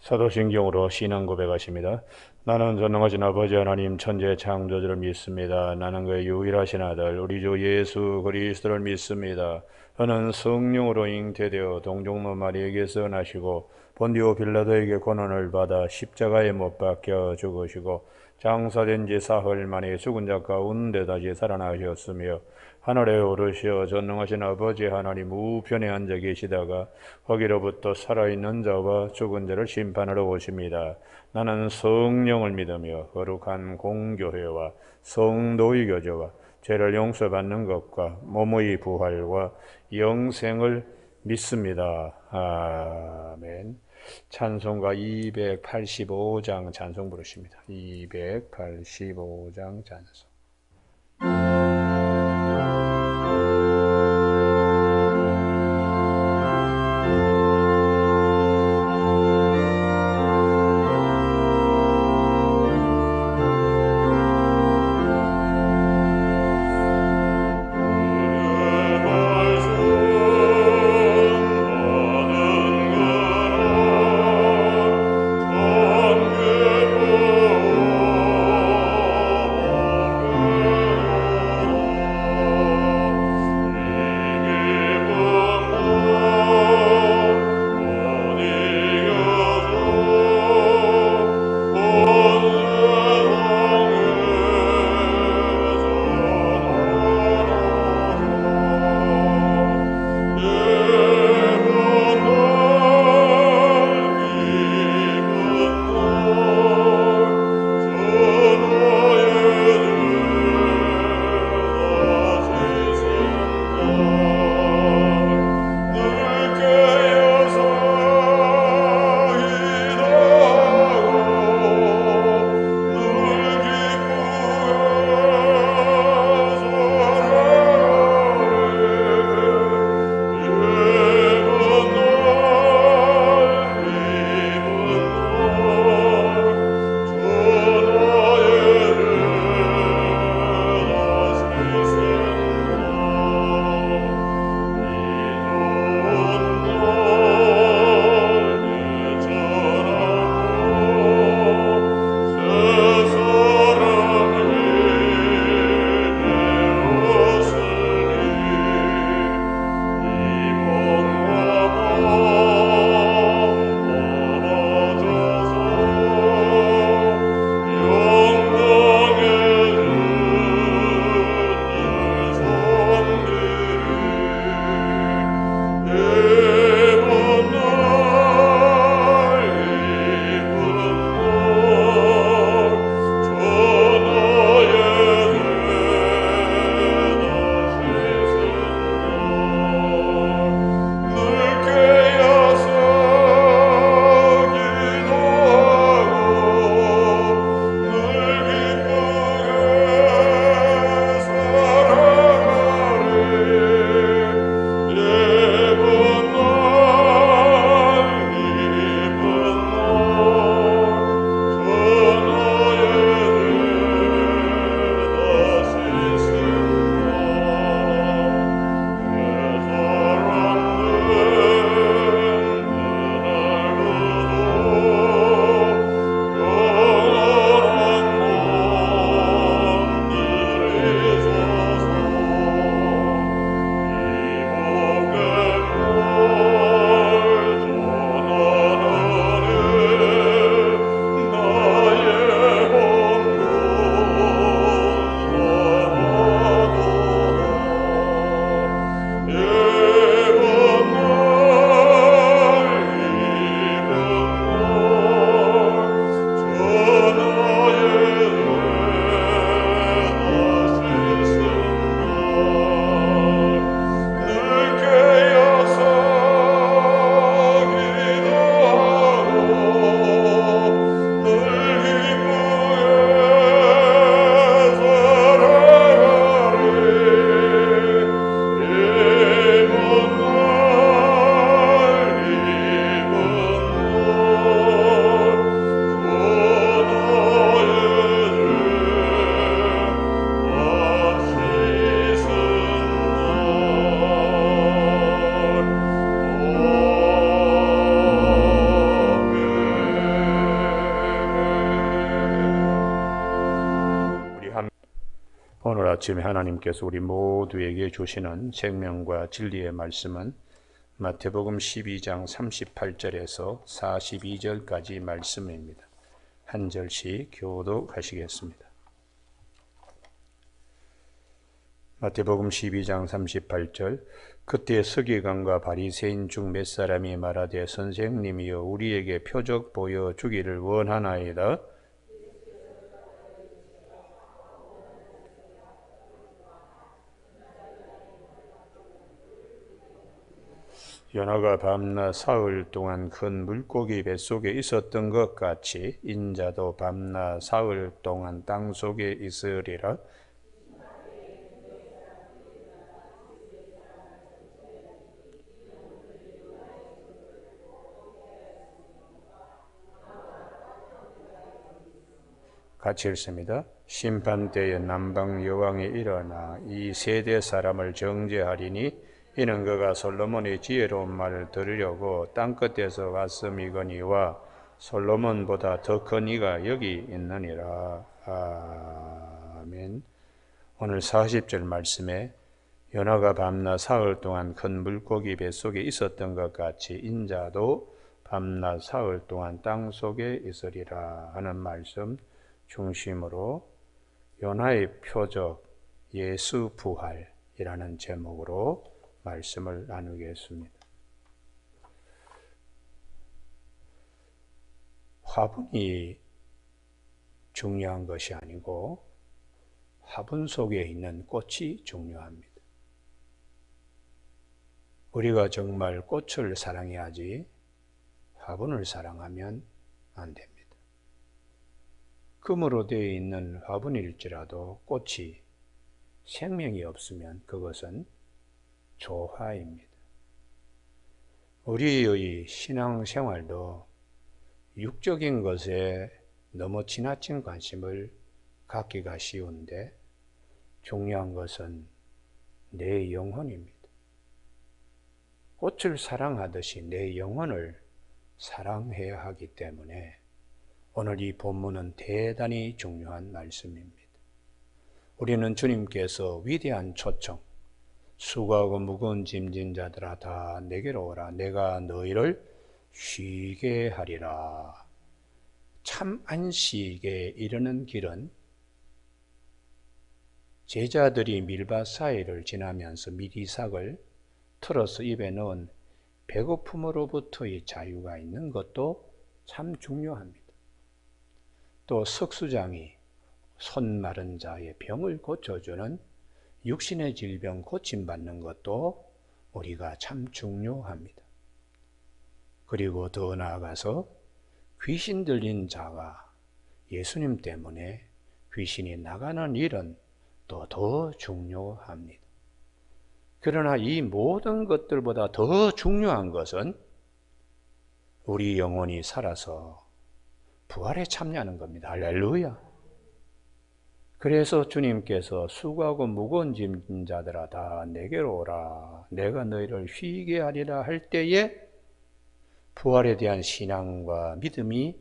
사도신경으로 신앙 고백하십니다. 나는 전능하신 아버지 하나님 천지의 창조주를 믿습니다. 나는 그의 유일하신 아들 우리 주 예수 그리스도를 믿습니다. 그는 성령으로 잉태되어 동정모 마리에게서 나시고 본디오 빌라도에게 고난을 받아 십자가에 못 박혀 죽으시고 장사된 지 사흘 만에 죽은 자 가운데 다시 살아나셨으며 하늘에 오르시어 전능하신 아버지 하나님 우편에 앉아 계시다가 거기로부터 살아있는 자와 죽은 자를 심판하러 오십니다. 나는 성령을 믿으며 거룩한 공교회와 성도의 교제와 죄를 용서받는 것과 몸의 부활과 영생을 믿습니다. 아멘. 찬송가 285장 찬송 부르십니다. 285장 찬송. Amen. 아침에 하나님께서 우리 모두에게 주시는 생명과 진리의 말씀은 마태복음 12장 38절에서 42절까지 말씀입니다. 한 절씩 교독하시겠습니다. 마태복음 12장 38절. 그때 서기관과 바리새인 중 몇 사람이 말하되 선생님이여 우리에게 표적 보여 주기를 원하나이다. 요나가 밤낮 사흘 동안 큰 물고기 뱃속에 있었던 것 같이 인자도 밤낮 사흘 동안 땅속에 있으리라. 같이 읽습니다. 심판때에 남방 여왕이 일어나 이 세대 사람을 정죄하리니 이는 그가 솔로몬의 지혜로운 말을 들으려고 땅끝에서 왔음이거니와 솔로몬보다 더 큰 이가 여기 있느니라. 아멘. 오늘 40절 말씀에 요나가 밤낮 사흘 동안 큰 물고기 뱃속에 있었던 것 같이 인자도 밤낮 사흘 동안 땅속에 있으리라 하는 말씀 중심으로 요나의 표적 예수 부활이라는 제목으로 말씀을 나누겠습니다. 화분이 중요한 것이 아니고 화분 속에 있는 꽃이 중요합니다. 우리가 정말 꽃을 사랑해야지 화분을 사랑하면 안 됩니다. 금으로 되어 있는 화분일지라도 꽃이 생명이 없으면 그것은 조화입니다. 우리의 신앙생활도 육적인 것에 너무 지나친 관심을 갖기가 쉬운데 중요한 것은 내 영혼입니다. 꽃을 사랑하듯이 내 영혼을 사랑해야 하기 때문에 오늘 이 본문은 대단히 중요한 말씀입니다. 우리는 주님께서 위대한 초청, 수고하고 무거운 짐진 자들아 다 내게로 오라 내가 너희를 쉬게 하리라. 참 안식에 이르는 길은 제자들이 밀밭 사이를 지나면서 미리삭을 틀어서 입에 넣은 배고픔으로부터의 자유가 있는 것도 참 중요합니다. 또 석수장이 손 마른 자의 병을 고쳐주는 육신의 질병 고침받는 것도 우리가 참 중요합니다. 그리고 더 나아가서 귀신 들린 자가 예수님 때문에 귀신이 나가는 일은 또 더 중요합니다. 그러나 이 모든 것들보다 더 중요한 것은 우리 영혼이 살아서 부활에 참여하는 겁니다. 할렐루야. 그래서 주님께서 수고하고 무거운 짐진 자들아 다 내게로 오라 내가 너희를 쉬게 하리라 할 때에 부활에 대한 신앙과 믿음이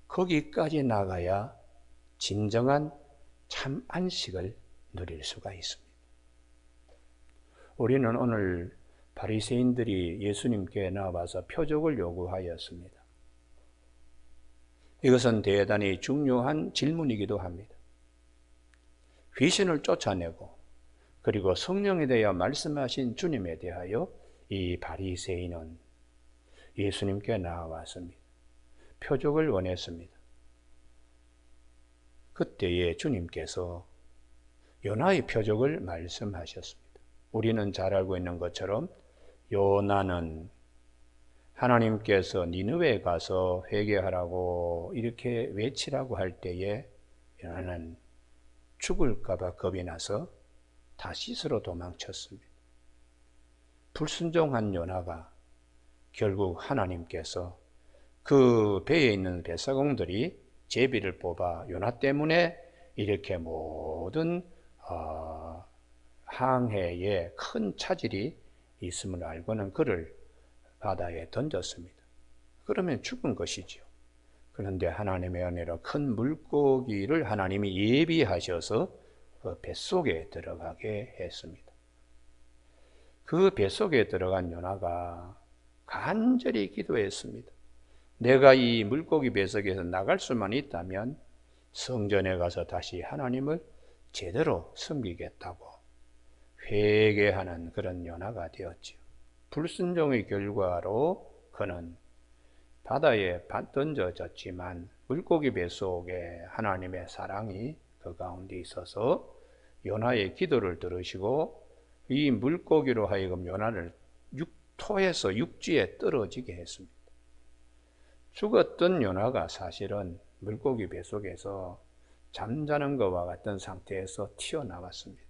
거기까지 나가야 진정한 참 안식을 누릴 수가 있습니다. 우리는 오늘 바리새인들이 예수님께 나와서 표적을 요구하였습니다. 이것은 대단히 중요한 질문이기도 합니다. 귀신을 쫓아내고 그리고 성령에 대하여 말씀하신 주님에 대하여 이 바리새인은 예수님께 나와왔습니다. 표적을 원했습니다. 그때에 주님께서 요나의 표적을 말씀하셨습니다. 우리는 잘 알고 있는 것처럼 요나는 하나님께서 니느웨에 가서 회개하라고 이렇게 외치라고 할 때에 요나는 죽을까 봐 겁이 나서 다시스로 도망쳤습니다. 불순종한 요나가 결국 하나님께서 그 배에 있는 뱃사공들이 제비를 뽑아 요나 때문에 이렇게 모든 항해에 큰 차질이 있음을 알고는 그를 바다에 던졌습니다. 그러면 죽은 것이지요. 그런데 하나님의 은혜로 큰 물고기를 하나님이 예비하셔서 그 뱃속에 들어가게 했습니다. 그 뱃속에 들어간 요나가 간절히 기도했습니다. 내가 이 물고기 뱃속에서 나갈 수만 있다면 성전에 가서 다시 하나님을 제대로 섬기겠다고 회개하는 그런 요나가 되었지요. 불순종의 결과로 그는 바다에 던져졌지만 물고기 뱃속에 하나님의 사랑이 그 가운데 있어서 요나의 기도를 들으시고 이 물고기로 하여금 요나를 토해서 육지에 떨어지게 했습니다. 죽었던 요나가 사실은 물고기 뱃속에서 잠자는 것과 같은 상태에서 튀어나왔습니다.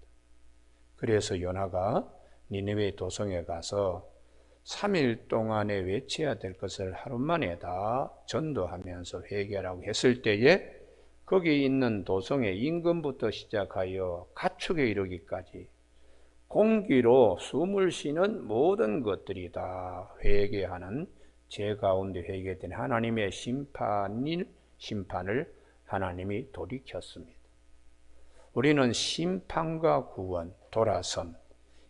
그래서 요나가 니느웨 도성에 가서 3일 동안에 외쳐야 될 것을 하루 만에 다 전도하면서 회개하라고 했을 때에 거기 있는 도성의 임금부터 시작하여 가축에 이르기까지 공기로 숨을 쉬는 모든 것들이 다 회개하는 제 가운데 회개된 하나님의 심판을 하나님이 돌이켰습니다. 우리는 심판과 구원, 돌아섬,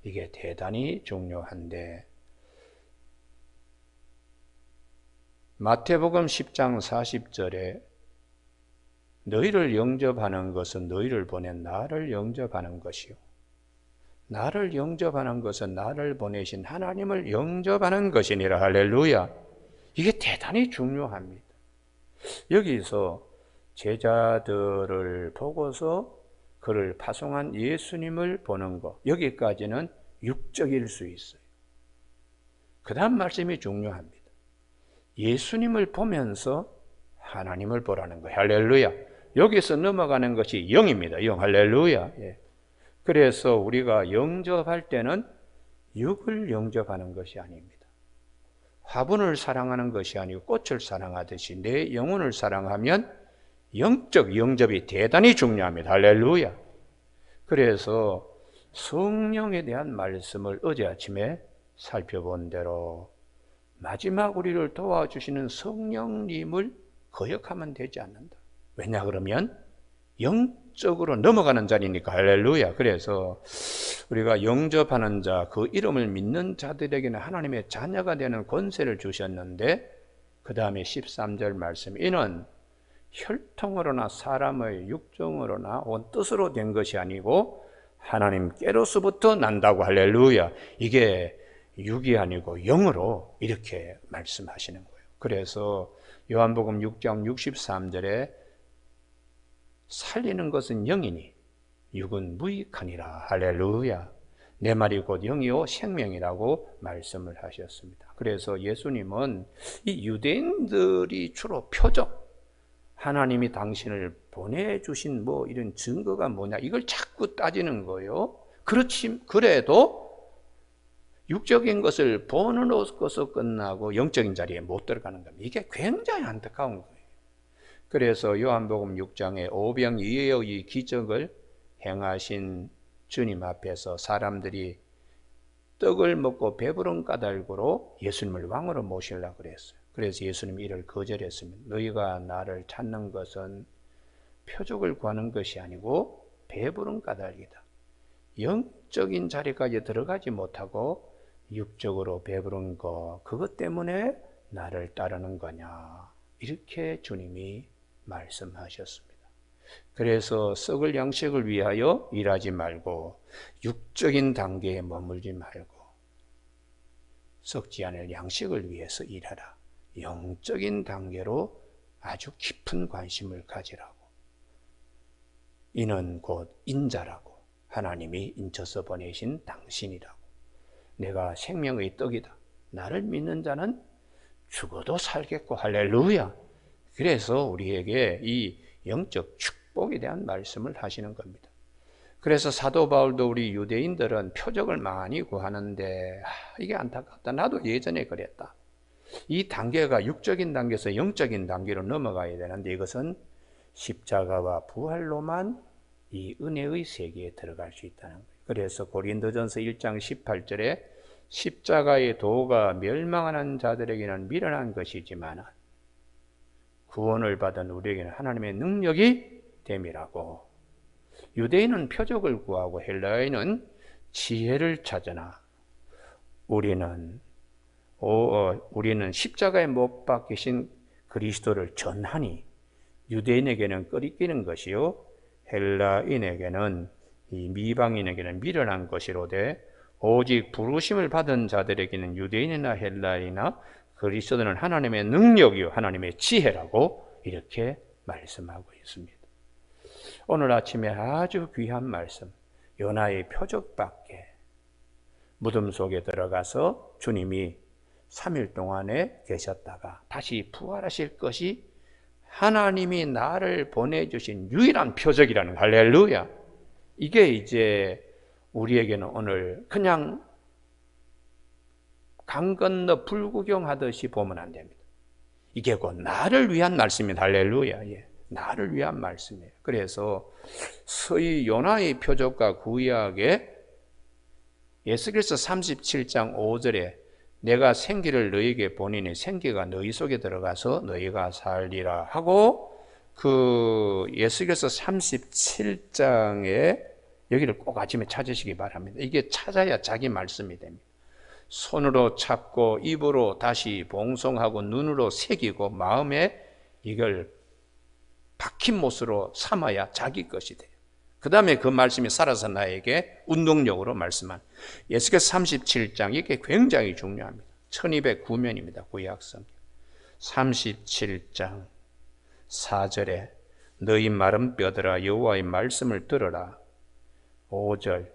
이게 대단히 중요한데 마태복음 10장 40절에 너희를 영접하는 것은 너희를 보낸 나를 영접하는 것이요 나를 영접하는 것은 나를 보내신 하나님을 영접하는 것이니라. 할렐루야. 이게 대단히 중요합니다. 여기서 제자들을 보고서 그를 파송한 예수님을 보는 것, 여기까지는 육적일 수 있어요. 그 다음 말씀이 중요합니다. 예수님을 보면서 하나님을 보라는 거예요. 할렐루야. 여기서 넘어가는 것이 영입니다. 영. 할렐루야. 예. 그래서 우리가 영접할 때는 육을 영접하는 것이 아닙니다. 화분을 사랑하는 것이 아니고 꽃을 사랑하듯이 내 영혼을 사랑하면 영적 영접이 대단히 중요합니다. 할렐루야. 그래서 성령에 대한 말씀을 어제 아침에 살펴본 대로 마지막 우리를 도와주시는 성령님을 거역하면 되지 않는다. 왜냐 그러면 영적으로 넘어가는 자리니까. 할렐루야. 그래서 우리가 영접하는 자, 그 이름을 믿는 자들에게는 하나님의 자녀가 되는 권세를 주셨는데 그 다음에 13절 말씀, 이는 혈통으로나 사람의 육정으로나 온 뜻으로 된 것이 아니고 하나님께로서부터 난다고. 할렐루야. 이게 육이 아니고 영으로 이렇게 말씀하시는 거예요. 그래서 요한복음 6장 63절에 살리는 것은 영이니 육은 무익하니라. 할렐루야. 내 말이 곧 영이요 생명이라고 말씀을 하셨습니다. 그래서 예수님은 이 유대인들이 주로 표적, 하나님이 당신을 보내주신 뭐 이런 증거가 뭐냐 이걸 자꾸 따지는 거예요. 그래도 육적인 것을 보는 것으로 끝나고 영적인 자리에 못 들어가는 겁니다. 이게 굉장히 안타까운 거예요. 그래서 요한복음 6장에 오병이어의 기적을 행하신 주님 앞에서 사람들이 떡을 먹고 배부른 까닭으로 예수님을 왕으로 모시려고 그랬어요. 그래서 예수님이 이를 거절했습니다. 너희가 나를 찾는 것은 표적을 구하는 것이 아니고 배부른 까닭이다. 영적인 자리까지 들어가지 못하고 육적으로 배부른 거, 그것 때문에 나를 따르는 거냐, 이렇게 주님이 말씀하셨습니다. 그래서 썩을 양식을 위하여 일하지 말고 육적인 단계에 머물지 말고 썩지 않을 양식을 위해서 일하라. 영적인 단계로 아주 깊은 관심을 가지라고. 이는 곧 인자라고. 하나님이 인쳐서 보내신 당신이라고. 내가 생명의 떡이다. 나를 믿는 자는 죽어도 살겠고. 할렐루야. 그래서 우리에게 이 영적 축복에 대한 말씀을 하시는 겁니다. 그래서 사도 바울도 우리 유대인들은 표적을 많이 구하는데 이게 안타깝다. 나도 예전에 그랬다. 이 단계가 육적인 단계에서 영적인 단계로 넘어가야 되는데 이것은 십자가와 부활로만 이 은혜의 세계에 들어갈 수 있다는 거예요. 그래서 고린도전서 1장 18절에 십자가의 도가 멸망하는 자들에게는 미련한 것이지만 구원을 받은 우리에게는 하나님의 능력이 됨이라고. 유대인은 표적을 구하고 헬라인은 지혜를 찾으나 우리는 십자가에 못 박히신 그리스도를 전하니 유대인에게는 끓이기는 것이요 헬라인에게는 이 미방인에게는 미련한 것이로되 오직 부르심을 받은 자들에게는 유대인이나 헬라인이나 그리스도는 하나님의 능력이요 하나님의 지혜라고 이렇게 말씀하고 있습니다. 오늘 아침에 아주 귀한 말씀, 요나의 표적밖에 무덤 속에 들어가서 주님이 3일 동안에 계셨다가 다시 부활하실 것이 하나님이 나를 보내주신 유일한 표적이라는 할렐루야. 이게 이제 우리에게는 오늘 그냥 강 건너 불구경하듯이 보면 안 됩니다. 이게 곧 나를 위한 말씀입니다. 할렐루야. 예. 나를 위한 말씀이에요. 그래서 이 요나의 표적과 구약에 예수께서 37장 5절에 내가 생기를 너희에게 보내니 생기가 너희 속에 들어가서 너희가 살리라 하고 그 예수께서 37장에 여기를 꼭 아침에 찾으시기 바랍니다. 이게 찾아야 자기 말씀이 됩니다. 손으로 찾고 입으로 다시 봉송하고 눈으로 새기고 마음에 이걸 박힌 못으로 삼아야 자기 것이 돼요. 그 다음에 그 말씀이 살아서 나에게 운동력으로 말씀한 예수께서 37장 이게 굉장히 중요합니다. 1209면입니다. 구약성경 37장 4절에 너희 마른 뼈들아 여호와의 말씀을 들으라. 5절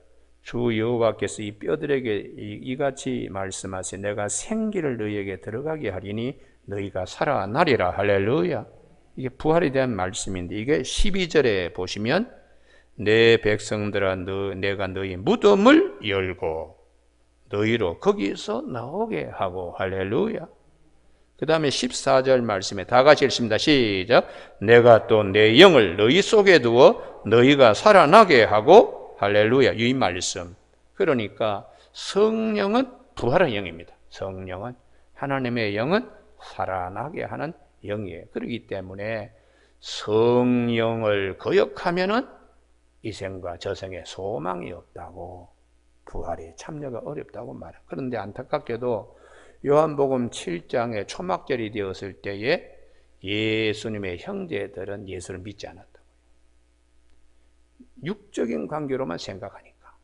주 여호와께서 이 뼈들에게 이같이 말씀하시 내가 생기를 너희에게 들어가게 하리니 너희가 살아나리라. 할렐루야. 이게 부활에 대한 말씀인데 이게 12절에 보시면 내 백성들아 내가 너희 무덤을 열고 너희로 거기서 나오게 하고 할렐루야. 그 다음에 14절 말씀에 다 같이 읽습니다. 시작. 내가 또 내 영을 너희 속에 두어 너희가 살아나게 하고 할렐루야. 이 말씀. 그러니까 성령은 부활의 영입니다. 성령은 하나님의 영은 살아나게 하는 영이에요. 그렇기 때문에 성령을 거역하면은 이 생과 저 생에 소망이 없다고 부활에 참여가 어렵다고 말합니다. 그런데 안타깝게도 요한복음 7장에 초막절이 되었을 때에 예수님의 형제들은 예수를 믿지 않았다고요. 육적인 관계로만 생각하니까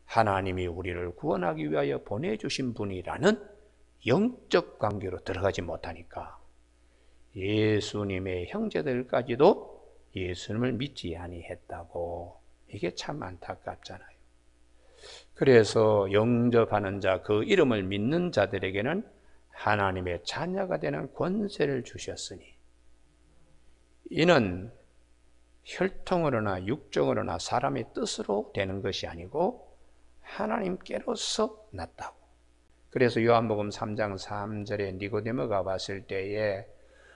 하나님이 우리를 구원하기 위하여 보내주신 분이라는 영적 관계로 들어가지 못하니까 예수님의 형제들까지도 예수님을 믿지 아니했다고. 이게 참 안타깝잖아요. 그래서 영접하는 자, 그 이름을 믿는 자들에게는 하나님의 자녀가 되는 권세를 주셨으니 이는 혈통으로나 육정으로나 사람의 뜻으로 되는 것이 아니고 하나님께로서 났다고. 그래서 요한복음 3장 3절에 니고데모가 왔을 때에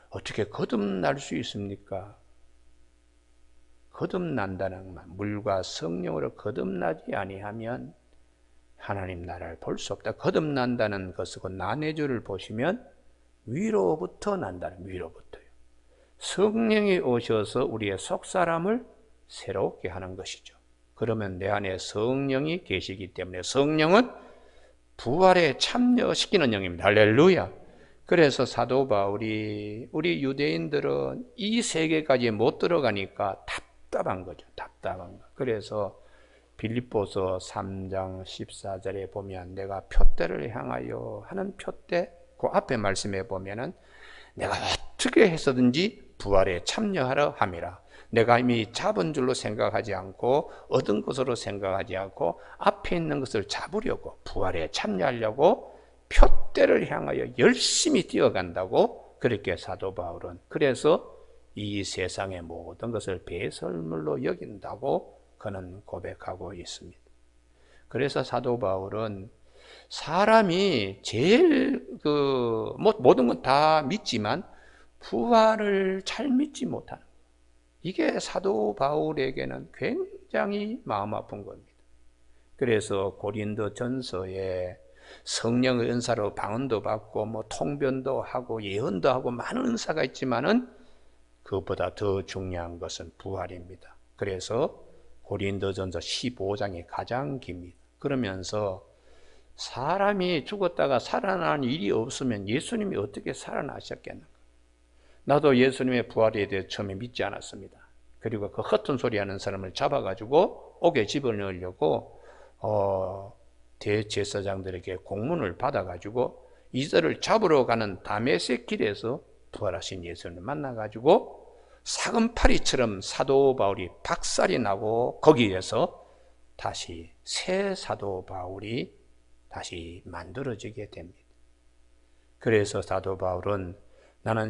어떻게 거듭날 수 있습니까? 거듭난다는 말, 물과 성령으로 거듭나지 아니하면 하나님 나라를 볼 수 없다. 거듭난다는 것은 나내주를 보시면 위로부터 난다는, 위로부터요. 성령이 오셔서 우리의 속사람을 새롭게 하는 것이죠. 그러면 내 안에 성령이 계시기 때문에 성령은 부활에 참여시키는 영입니다. 할렐루야. 그래서 사도 바울이 우리 유대인들은 이 세계까지 못 들어가니까 답답한 거죠. 답답한 거. 그래서 빌립보서 3장 14절에 보면 내가 표대를 향하여 하는 표대, 그 앞에 말씀에 보면은 내가 어떻게 해서든지 부활에 참여하려 함이라. 내가 이미 잡은 줄로 생각하지 않고 얻은 것으로 생각하지 않고 앞에 있는 것을 잡으려고 부활에 참여하려고 표대를 향하여 열심히 뛰어간다고 그렇게 사도 바울은 그래서 이 세상의 모든 것을 배설물로 여긴다고 그는 고백하고 있습니다. 그래서 사도 바울은 사람이 제일 모든 건 다 믿지만 부활을 잘 믿지 못하는 이게 사도 바울에게는 굉장히 마음 아픈 겁니다. 그래서 고린도 전서에 성령의 은사로 방언도 받고 통변도 하고 예언도 하고 많은 은사가 있지만은 그것보다 더 중요한 것은 부활입니다. 그래서 고린도전서 15장이 가장 깁니다. 그러면서 사람이 죽었다가 살아난 일이 없으면 예수님이 어떻게 살아나셨겠는가? 나도 예수님의 부활에 대해 처음에 믿지 않았습니다. 그리고 그 헛된 소리 하는 사람을 잡아가지고 옥에 집어넣으려고 대제사장들에게 공문을 받아가지고 이들을 잡으러 가는 다메섹 길에서 부활하신 예수님을 만나가지고 사금파리처럼 사도 바울이 박살이 나고 거기에서 다시 새 사도 바울이 다시 만들어지게 됩니다. 그래서 사도 바울은 나는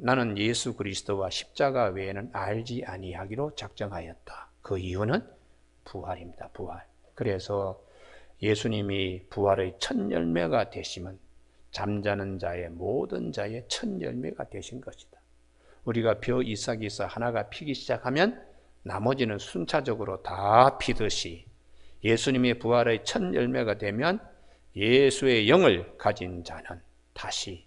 나는 예수 그리스도와 십자가 외에는 알지 아니하기로 작정하였다. 그 이유는 부활입니다. 부활. 그래서 예수님이 부활의 첫 열매가 되시면 잠자는 자의 모든 자의 첫 열매가 되신 것이다. 우리가 벼 이삭에서 하나가 피기 시작하면 나머지는 순차적으로 다 피듯이 예수님의 부활의 첫 열매가 되면 예수의 영을 가진 자는 다시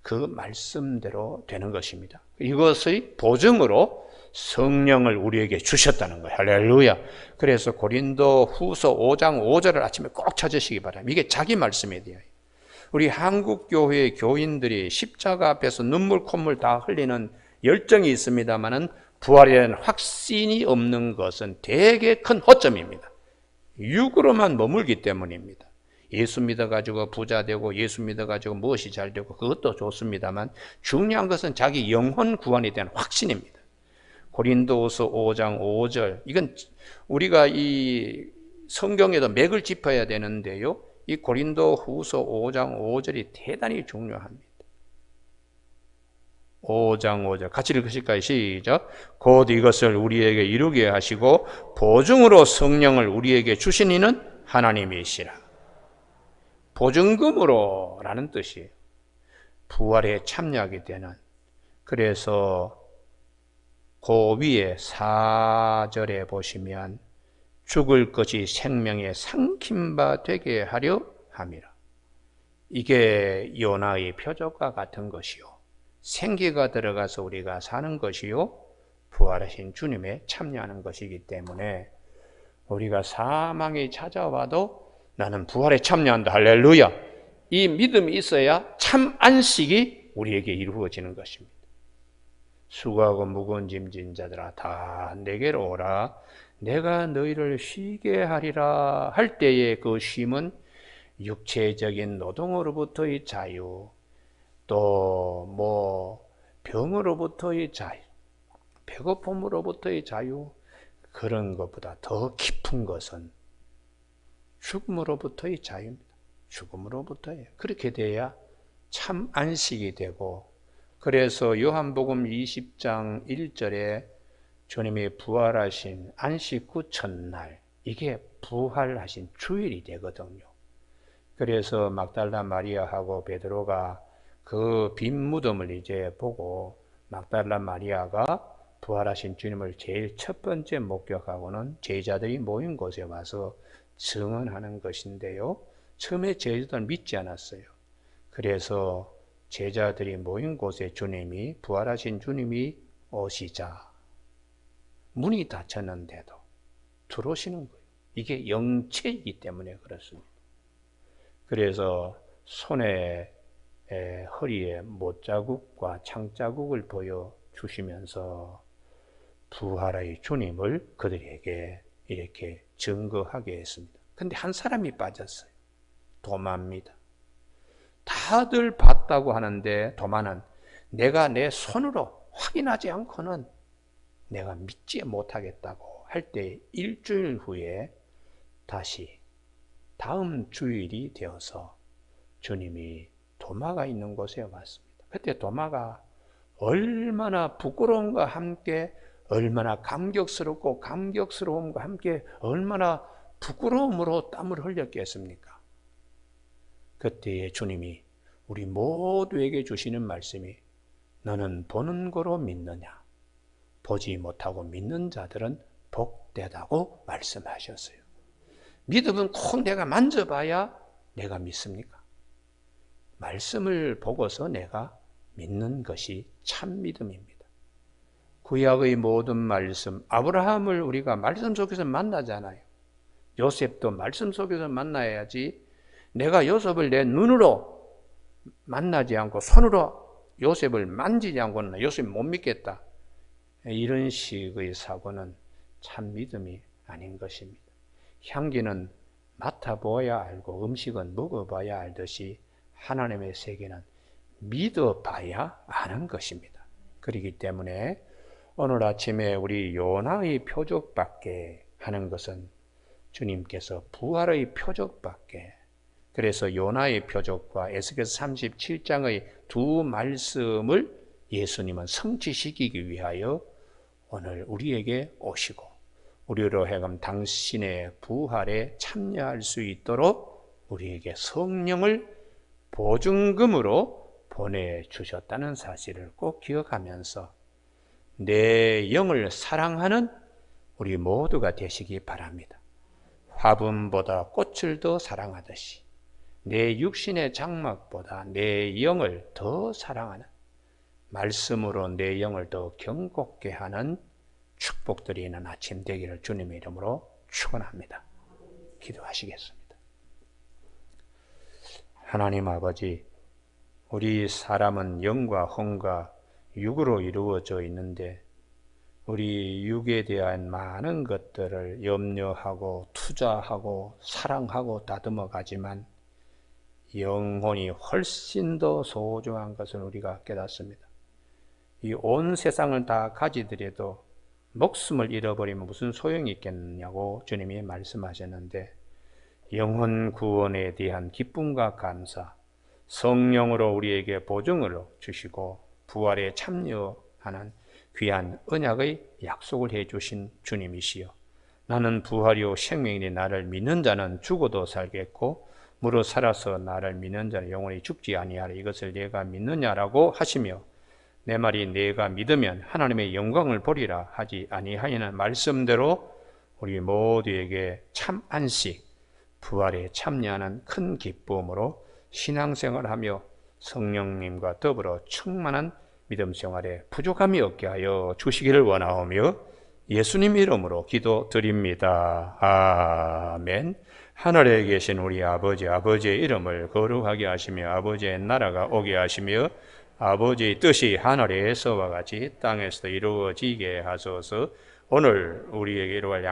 그 말씀대로 되는 것입니다. 이것의 보증으로 성령을 우리에게 주셨다는 거예요. 할렐루야. 그래서 고린도 후서 5장 5절을 아침에 꼭 찾으시기 바랍니다. 이게 자기 말씀이에요. 우리 한국교회의 교인들이 십자가 앞에서 눈물 콧물 다 흘리는 열정이 있습니다마는 부활에 대한 확신이 없는 것은 되게 큰 허점입니다. 육으로만 머물기 때문입니다. 예수 믿어가지고 부자 되고 예수 믿어가지고 무엇이 잘 되고 그것도 좋습니다만 중요한 것은 자기 영혼 구원에 대한 확신입니다. 고린도후서 5장 5절 이건 우리가 이 성경에도 맥을 짚어야 되는데요. 이 고린도후서 5장 5절이 대단히 중요합니다. 5장 5절 같이 읽으실까요? 시작. 곧 이것을 우리에게 이루게 하시고 보증으로 성령을 우리에게 주신 이는 하나님이시라. 보증금으로 라는 뜻이에요. 부활에 참여하게 되는. 그래서 그 위에 4절에 보시면 죽을 것이 생명에 삼킨 바 되게 하려 함이라. 이게 요나의 표적과 같은 것이요. 생기가 들어가서 우리가 사는 것이요. 부활하신 주님에 참여하는 것이기 때문에 우리가 사망이 찾아와도 나는 부활에 참여한다. 할렐루야. 이 믿음이 있어야 참 안식이 우리에게 이루어지는 것입니다. 수고하고 무거운 짐진 자들아 다 내게로 오라. 내가 너희를 쉬게 하리라 할 때의 그 쉼은 육체적인 노동으로부터의 자유, 또 병으로부터의 자유, 배고픔으로부터의 자유, 그런 것보다 더 깊은 것은 죽음으로부터의 자유입니다. 죽음으로부터예요. 그렇게 돼야 참 안식이 되고, 그래서 요한복음 20장 1절에 주님이 부활하신 안식 후 첫날, 이게 부활하신 주일이 되거든요. 그래서 막달라 마리아하고 베드로가 그 빈 무덤을 이제 보고 막달라 마리아가 부활하신 주님을 제일 첫 번째 목격하고는 제자들이 모인 곳에 와서 증언하는 것인데요. 처음에 제자들은 믿지 않았어요. 그래서 제자들이 모인 곳에 부활하신 주님이 오시자 문이 닫혔는데도 들어오시는 거예요. 이게 영체이기 때문에 그렇습니다. 그래서 손에 허리에 못자국과 창자국을 보여주시면서 부활의 주님을 그들에게 이렇게 증거하게 했습니다. 근데 한 사람이 빠졌어요. 도마입니다. 다들 봤다고 하는데 도마는 내가 내 손으로 확인하지 않고는 내가 믿지 못하겠다고 할 때 일주일 후에 다시 다음 주일이 되어서 주님이 도마가 있는 곳에 왔습니다. 그때 도마가 얼마나 부끄러움과 함께 얼마나 감격스럽고 감격스러움과 함께 얼마나 부끄러움으로 땀을 흘렸겠습니까? 그때에 주님이 우리 모두에게 주시는 말씀이 너는 보는 거로 믿느냐? 보지 못하고 믿는 자들은 복되다고 말씀하셨어요. 믿음은 꼭 내가 만져봐야 내가 믿습니까? 말씀을 보고서 내가 믿는 것이 참 믿음입니다. 구약의 모든 말씀, 아브라함을 우리가 말씀 속에서 만나잖아요. 요셉도 말씀 속에서 만나야지 내가 요셉을 내 눈으로 만나지 않고 손으로 요셉을 만지지 않고는 요셉 못 믿겠다. 이런 식의 사고는 참 믿음이 아닌 것입니다. 향기는 맡아보아야 알고 음식은 먹어봐야 알듯이 하나님의 세계는 믿어봐야 아는 것입니다. 그렇기 때문에 오늘 아침에 우리 요나의 표적밖에 하는 것은 주님께서 부활의 표적밖에, 그래서 요나의 표적과 에스겔서 37장의 두 말씀을 예수님은 성취시키기 위하여 오늘 우리에게 오시고 우리로 하여금 당신의 부활에 참여할 수 있도록 우리에게 성령을 보증금으로 보내주셨다는 사실을 꼭 기억하면서 내 영을 사랑하는 우리 모두가 되시기 바랍니다. 화분보다 꽃을 더 사랑하듯이 내 육신의 장막보다 내 영을 더 사랑하는, 말씀으로 내 영을 더 경고케 하는 축복들이 있는 아침 되기를 주님의 이름으로 축원합니다. 기도하시겠습니다. 하나님 아버지, 우리 사람은 영과 혼과 육으로 이루어져 있는데 우리 육에 대한 많은 것들을 염려하고 투자하고 사랑하고 다듬어 가지만 영혼이 훨씬 더 소중한 것을 우리가 깨닫습니다. 이 온 세상을 다 가지더라도 목숨을 잃어버리면 무슨 소용이 있겠냐고 주님이 말씀하셨는데, 영혼 구원에 대한 기쁨과 감사, 성령으로 우리에게 보증을 주시고 부활에 참여하는 귀한 언약의 약속을 해주신 주님이시여, 나는 부활이요 생명이니 나를 믿는 자는 죽어도 살겠고 무릇 살아서 나를 믿는 자는 영원히 죽지 아니하리, 이것을 내가 믿느냐라고 하시며, 내 말이 내가 믿으면 하나님의 영광을 보리라 하지 아니하냐는 말씀대로 우리 모두에게 참 안식, 부활에 참여하는 큰 기쁨으로 신앙생활하며 성령님과 더불어 충만한 믿음 생활에 부족함이 없게 하여 주시기를 원하오며 예수님 이름으로 기도드립니다. 아멘. 하늘에 계신 우리 아버지, 아버지의 이름을 거룩하게 하시며 아버지의 나라가 오게 하시며 아버지의 뜻이 하늘에서와 같이 땅에서도 이루어지게 하소서. 오늘 우리에게 이루어갈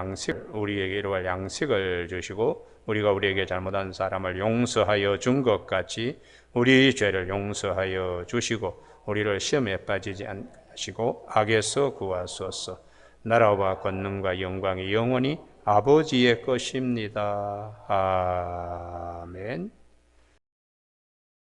양식을 주시고 우리가 우리에게 잘못한 사람을 용서하여 준 것 같이 우리 죄를 용서하여 주시고 우리를 시험에 빠지지 않으시고 악에서 구하소서. 나라와 권능과 영광이 영원히 아버지의 것입니다. 아멘.